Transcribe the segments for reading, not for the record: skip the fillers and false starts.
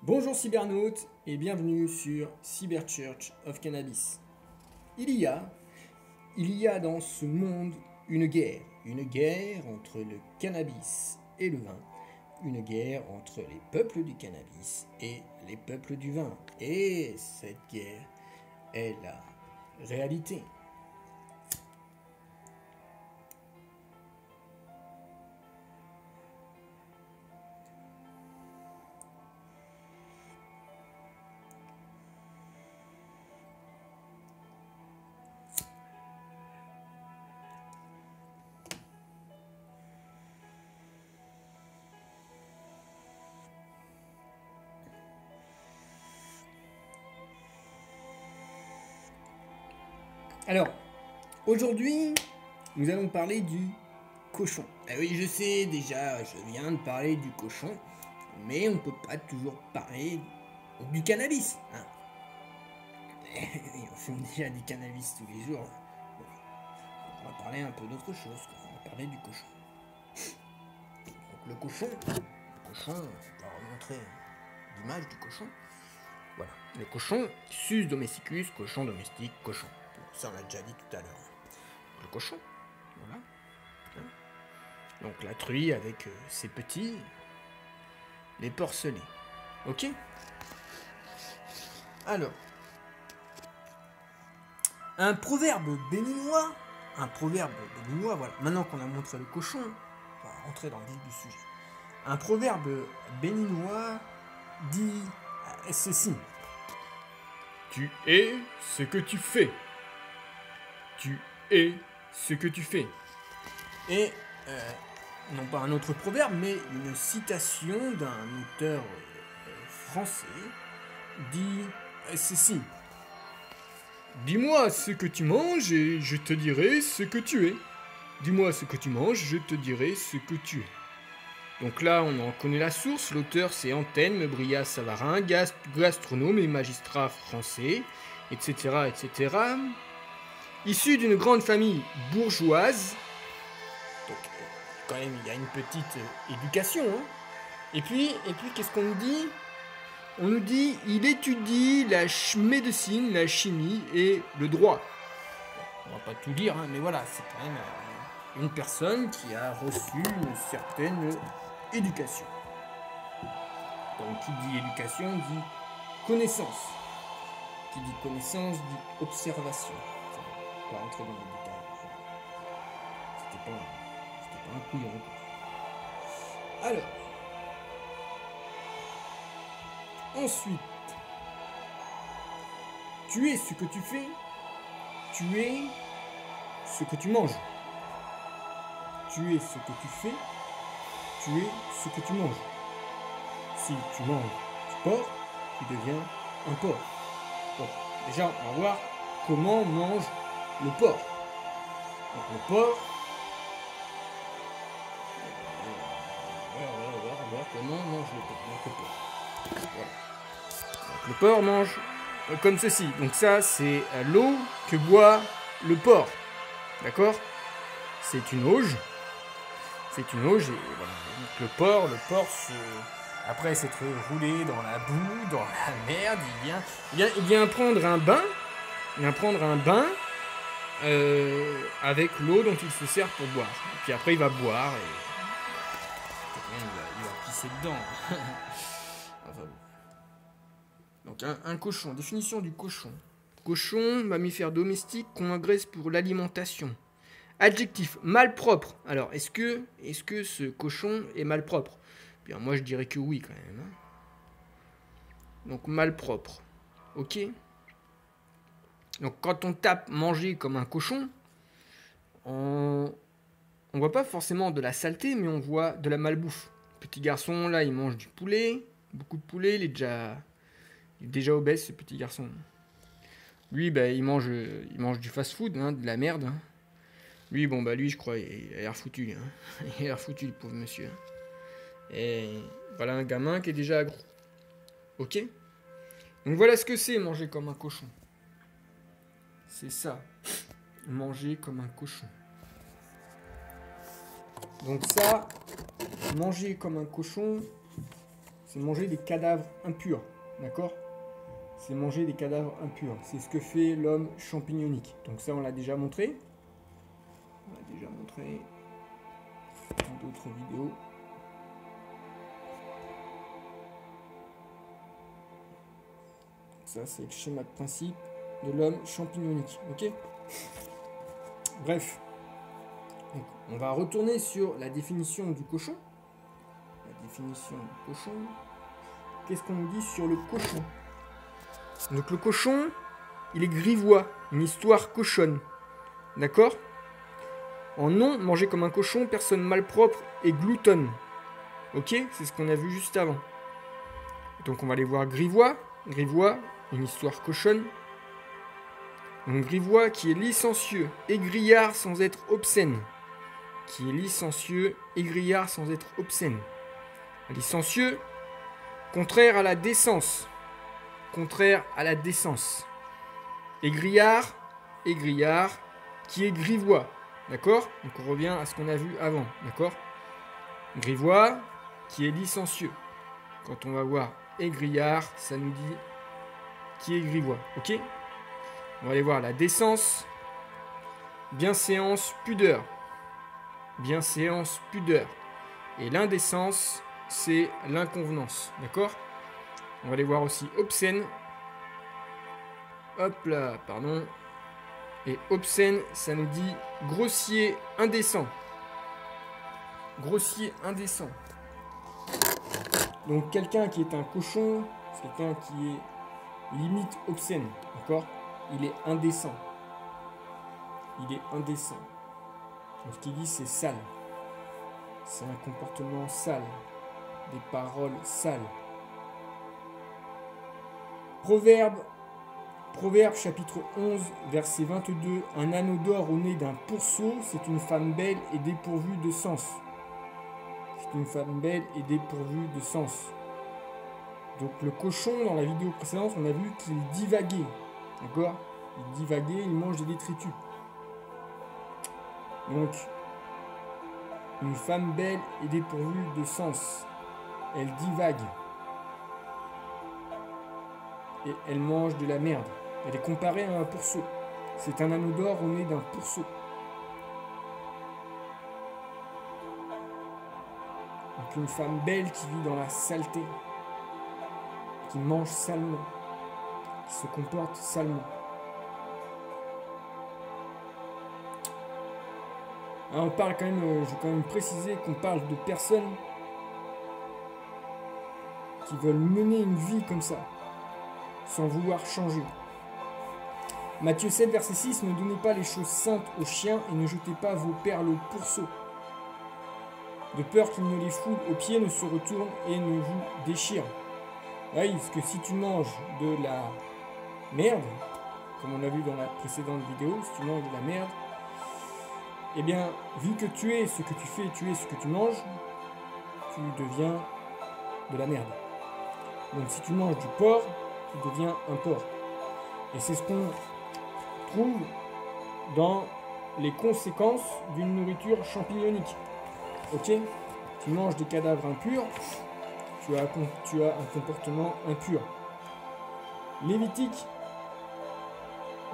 Bonjour cybernautes et bienvenue sur Cyber Church of Cannabis. Il y a dans ce monde une guerre entre le cannabis et le vin, une guerre entre les peuples du cannabis et les peuples du vin. Et cette guerre est la réalité. Alors, aujourd'hui, nous allons parler du cochon. Ah oui, je sais déjà, je viens de parler du cochon, mais on ne peut pas toujours parler du cannabis. Hein. On fume déjà du cannabis tous les jours. Bon, on va parler un peu d'autre chose. On va parler du cochon. Donc le cochon, on va remontrer l'image du cochon. Voilà, le cochon, Sus domesticus, cochon domestique, cochon. Ça, on l'a déjà dit tout à l'heure. Le cochon, voilà. Donc la truie avec ses petits, les porcelets. Ok. Alors, un proverbe béninois, voilà. Maintenant qu'on a montré le cochon, on va rentrer dans le vif du sujet. Un proverbe béninois dit ceci. Tu es ce que tu fais. Tu es ce que tu fais. Et, non pas un autre proverbe, mais une citation d'un auteur français dit ceci. Dis-moi ce que tu manges et je te dirai ce que tu es. Dis-moi ce que tu manges, je te dirai ce que tu es. Donc là, on en connaît la source. L'auteur, c'est Antenne Brillat Savarin, gastronome et magistrat français, etc., etc., issu d'une grande famille bourgeoise. Donc, quand même, il y a une petite éducation. Hein. Et puis qu'est-ce qu'on nous dit ? On nous dit, il étudie la médecine, la chimie et le droit. On va pas tout dire, hein, mais voilà, c'est quand même une personne qui a reçu une certaine éducation. Donc, qui dit éducation dit connaissance. Qui dit connaissance dit observation. On va rentrer dans les détails. C'était pas un couillon. Alors, ensuite, tu es ce que tu fais, tu es ce que tu manges. Tu es ce que tu fais, tu es ce que tu manges. Si tu manges du porc, tu deviens un porc. Donc, déjà, on va voir comment mange le porc. Donc, le porc, on va voir comment mange le porc. Voilà. Donc, le porc mange comme ceci. Donc ça, c'est l'eau que boit le porc. D'accord ? C'est une auge. C'est une auge. Et voilà. Donc, le porc après s'être roulé dans la boue, dans la merde, il vient prendre un bain. Il vient prendre un bain avec l'eau dont il se sert pour boire. Et puis après, il va boire et il va pisser dedans. Enfin bon. Donc un cochon, définition du cochon. Cochon, mammifère domestique qu'on agresse pour l'alimentation. Adjectif, malpropre. Alors, est-ce que ce cochon est malpropre ? Bien, moi je dirais que oui quand même. Hein. Donc malpropre. Ok ? Donc quand on tape manger comme un cochon, on voit pas forcément de la saleté, mais on voit de la malbouffe. Petit garçon, là, il mange du poulet, beaucoup de poulet, il est déjà obèse, ce petit garçon. Lui, bah, il mange du fast-food, hein, de la merde. Hein. Lui, je crois, il a l'air foutu. Hein. Il a l'air foutu, le pauvre monsieur. Et voilà un gamin qui est déjà agro. Ok ? Donc voilà ce que c'est manger comme un cochon. C'est ça. Manger comme un cochon. Donc ça, manger comme un cochon, c'est manger des cadavres impurs. D'accord? C'est manger des cadavres impurs. C'est ce que fait l'homme champignonique. Donc ça, on l'a déjà montré. On l'a déjà montré dans d'autres vidéos. Ça, c'est le schéma de principe de l'homme champignonique. Ok? Bref. Donc, on va retourner sur la définition du cochon. La définition du cochon. Qu'est-ce qu'on nous dit sur le cochon? Donc le cochon, il est grivois, une histoire cochonne. D'accord? En non, manger comme un cochon, personne malpropre et gloutonne. Ok? C'est ce qu'on a vu juste avant. Donc on va aller voir grivois. Grivois, une histoire cochonne. Donc grivois qui est licencieux, égrillard sans être obscène. Qui est licencieux, égrillard sans être obscène. Licencieux, contraire à la décence. Contraire à la décence. Égrillard, égrillard, qui est grivois. D'accord? Donc on revient à ce qu'on a vu avant. D'accord? Grivois, qui est licencieux. Quand on va voir égrillard, ça nous dit qui est grivois. Ok? On va aller voir la décence. Bienséance, pudeur. Bienséance, pudeur. Et l'indécence, c'est l'inconvenance. D'accord? On va aller voir aussi obscène. Hop là, pardon. Et obscène, ça nous dit grossier, indécent. Grossier, indécent. Donc quelqu'un qui est un cochon, c'est quelqu'un qui est limite obscène. D'accord? Il est indécent. Il est indécent. Donc ce qu'il dit, c'est sale. C'est un comportement sale. Des paroles sales. Proverbe chapitre 11, verset 22. Un anneau d'or au nez d'un pourceau, c'est une femme belle et dépourvue de sens. C'est une femme belle et dépourvue de sens. Donc le cochon, dans la vidéo précédente, on a vu qu'il divaguait. D'accord? Il divaguait, il mange des détritus. Donc, une femme belle et dépourvue de sens. Elle divague. Et elle mange de la merde. Elle est comparée à un pourceau. C'est un anneau d'or au nez d'un pourceau. Donc une femme belle qui vit dans la saleté. Qui mange salement. Qui se comporte salement. Alors on parle quand même, je vais quand même préciser qu'on parle de personnes qui veulent mener une vie comme ça, sans vouloir changer. Matthieu 7, verset 6, ne donnez pas les choses saintes aux chiens et ne jetez pas vos perles au pourceau, de peur qu'ils ne les foulent aux pieds, ne se retournent et ne vous déchirent. Oui, parce que si tu manges de la merde, comme on a vu dans la précédente vidéo, si tu manges de la merde, eh bien, vu que tu es ce que tu fais, tu es ce que tu manges, tu deviens de la merde. Donc si tu manges du porc, tu deviens un porc. Et c'est ce qu'on trouve dans les conséquences d'une nourriture champignonique. Ok? Tu manges des cadavres impurs, tu as un comportement impur. Lévitique,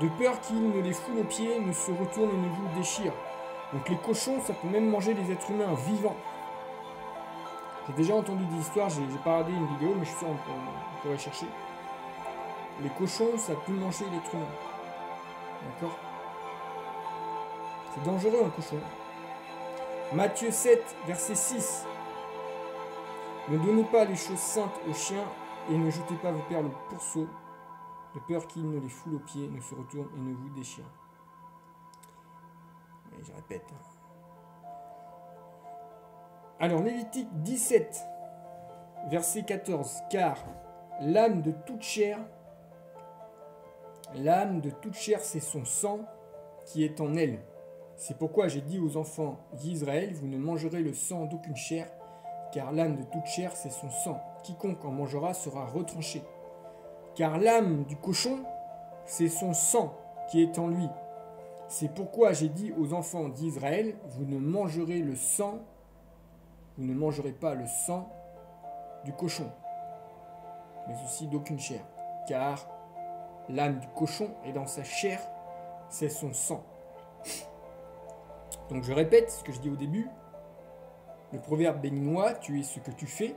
de peur qu'il ne les foule aux pieds, ne se retourne et ne vous déchire. Donc les cochons, ça peut même manger les êtres humains vivants. J'ai déjà entendu des histoires, j'ai pas regardé une vidéo, mais je suis sûr qu'on pourrait chercher. Les cochons, ça peut manger l'être humain. D'accord? C'est dangereux un cochon. Matthieu 7, verset 6. Ne donnez pas les choses saintes aux chiens et ne jetez pas vos perles au pourceau, de peur qu'ils ne les foulent aux pieds, ne se retournent et ne vous déchirent. Et je répète. Alors, Lévitique 17, verset 14. Car l'âme de toute chair, c'est son sang qui est en elle. C'est pourquoi j'ai dit aux enfants d'Israël, vous ne mangerez le sang d'aucune chair, car l'âme de toute chair, c'est son sang. Quiconque en mangera sera retranché. Car l'âme du cochon, c'est son sang qui est en lui. C'est pourquoi j'ai dit aux enfants d'Israël, vous ne mangerez pas le sang du cochon. mais aussi d'aucune chair, car l'âme du cochon est dans sa chair, c'est son sang. Donc je répète ce que je dis au début, le proverbe béninois, tu es ce que tu fais,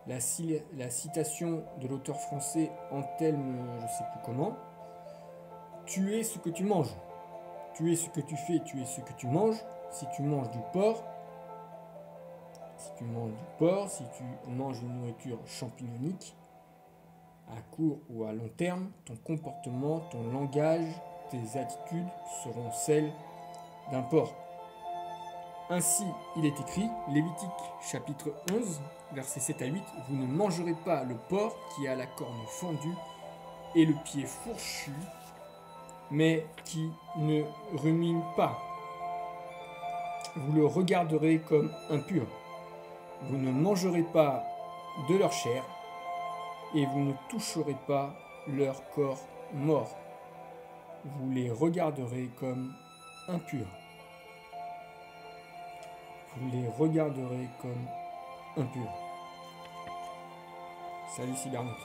la citation de l'auteur français Antelme, je ne sais plus comment, tu es ce que tu manges, tu es ce que tu fais, tu es ce que tu manges, si tu manges du porc, si tu manges une nourriture champignonique, à court ou à long terme, ton comportement, ton langage, tes attitudes seront celles d'un porc. Ainsi, il est écrit, Lévitique chapitre 11, versets 7 à 8, vous ne mangerez pas le porc qui a la corne fendue et le pied fourchu, mais qui ne rumine pas. Vous le regarderez comme impur. Vous ne mangerez pas de leur chair, et vous ne toucherez pas leur corps mort. Vous les regarderez comme impurs. Vous les regarderez comme impurs. Salut Cybernote.